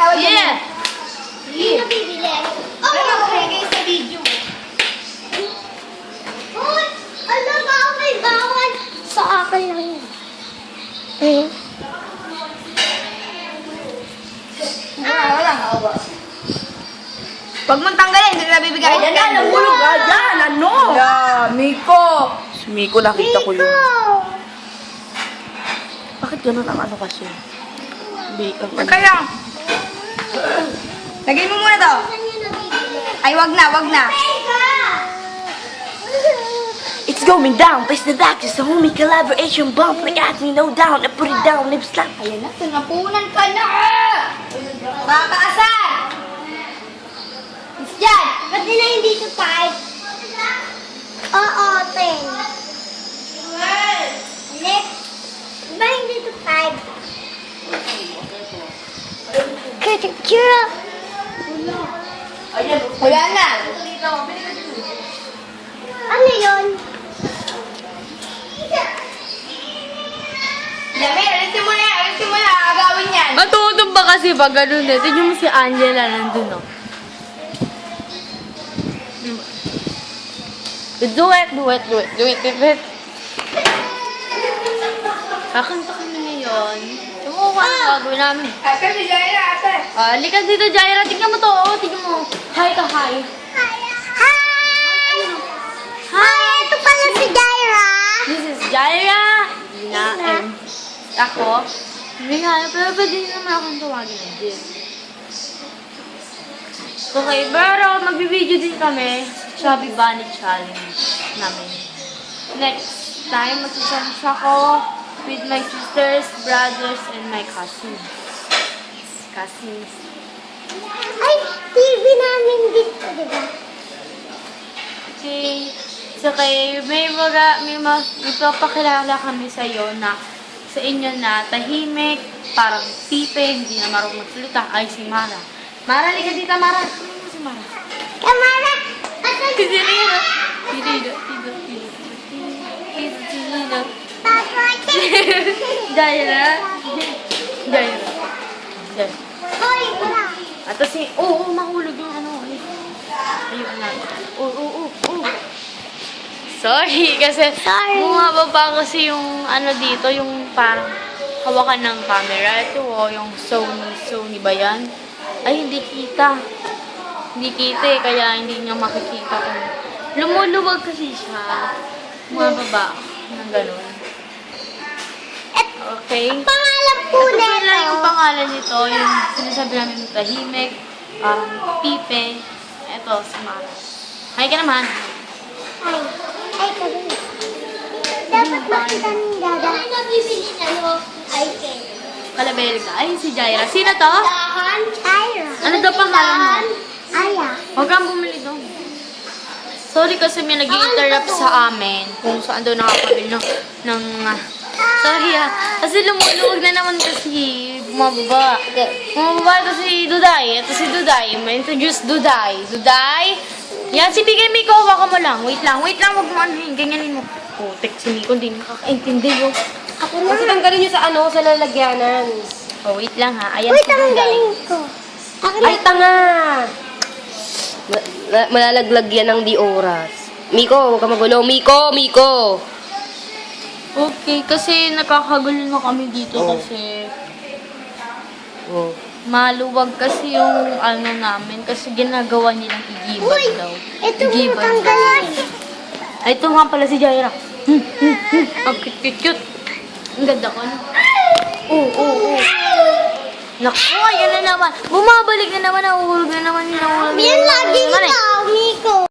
Yeah! Hindi na bibili. Ano magbigay sa video? Uy! Ano ba ako may bawal? Sa akin lang yun. Ayun. Walang awa. Pag mong tanggalin, hindi na bibigay. Ayan na, nahulog ka dyan. Ano? Yeah, Miko. Si Miko, nakita ko yun. Ikaw! Bakit ganun ang ano kasi? Kaya. Lagay mo muna to. Saan yun na bibili? Ay, wag na, wag na. Teka! It's going down. Place the doctors. The homie collaboration bump. Like at me, no down. I put it down. Lips slap. Ayan na, sinapunan ka na. Makakaasar. Diyan! Ba't nila hindi ito 5? Oo, 10. Ulit. Ba hindi ito 5? Kira. Wala na. Ano yun? Yami, alisin mo na, alisin mo na. Agawin yan. Matutong ba kasi pag ganun eh? Tignan mo si Angela nandun, oh. Do it. Kakanta kami ngayon. Sumo ko ang gagawin namin. Ate, si Jaira, ate. Halika dito, Jaira. Tignan mo to. Oh, tignan mo. Hi ka, hi. Hi! Hi! Ito pala si Jaira. This is Jaira. Ina, and ako. Hindi nga, pero pwede naman akong tawagin ng Jill. Okay, pero magbibideo din kami sa Chubby Bunny Challenge namin. Next time, magsasama ako with my sisters, brothers, and my cousins. Ay, TV namin dito, di ba? Okay. So, may papakilala kami sa iyo na sa inyo na tahimik, parang pipe, hindi na marunong magsalita, ay si Mara. Mara, liga dito, Mara. Ano mo si Mara? Kamara! Asan Si Rina. Papa? Jaira. Hoy, wala. At si, mahulog yung ano. Ayun na. Sorry, kasi bumababa kasi yung ano dito, yung parang hawakan ng camera. Ito yung Sony ba yan? Ay, hindi kita. Hindi kita kaya hindi niya makikita kung lumuluwag kasi siya. Bumababa ng ganun. Okay? Pangalan po Ito pala nito. yung pangalan nito, yung sinasabi namin ng tahimik, pipe. Ito, si Mara. Hi ka naman. Ay, kami. Dapat makita ng dada. Ay, nabibili na no? Ay, Ken. Kalabel ka. Ay, si Jaira. Sino to? Dahan. Tyra. Ano daw pangalan mo? Aya. Huwag kang bumili doon. Sorry kasi may nag-i-interrupt sa amin kung saan daw nakakabili ng sorry kasi lumuluwag na naman kasi bumababa. Bumababa ito si Duday. Ito si Duday. May introduce Duday. Duday. Yan, si Bigay Miko. Hawakan mo lang. Wait lang. Wag mo anuhin. Ganyanin mo. Putik si Miko. Hindi nakakaintindi yung. Ako na. Kasi tanggalin nyo sa ano, sa lalagyanan. Wait lang ha. Ayan Uy, si Duday. tanggalin ko. Ako na. Ay, tanga! Malalaglag yan ng di oras. Miko, huwag ka magulo. Miko! Okay, kasi nakakagulo na kami dito kasi Oh. maluwag kasi yung ano namin kasi ginagawa nilang igibad Uy, daw. ito mo Igibad daw. tanggalin. Ay, ito nga pala si Jaira. Ang cute. Ang ganda ko, no? Oo. Naku, ayan na naman. Bumabalik na naman, nahuhulog na naman. Yan lagi ikaw, Miko.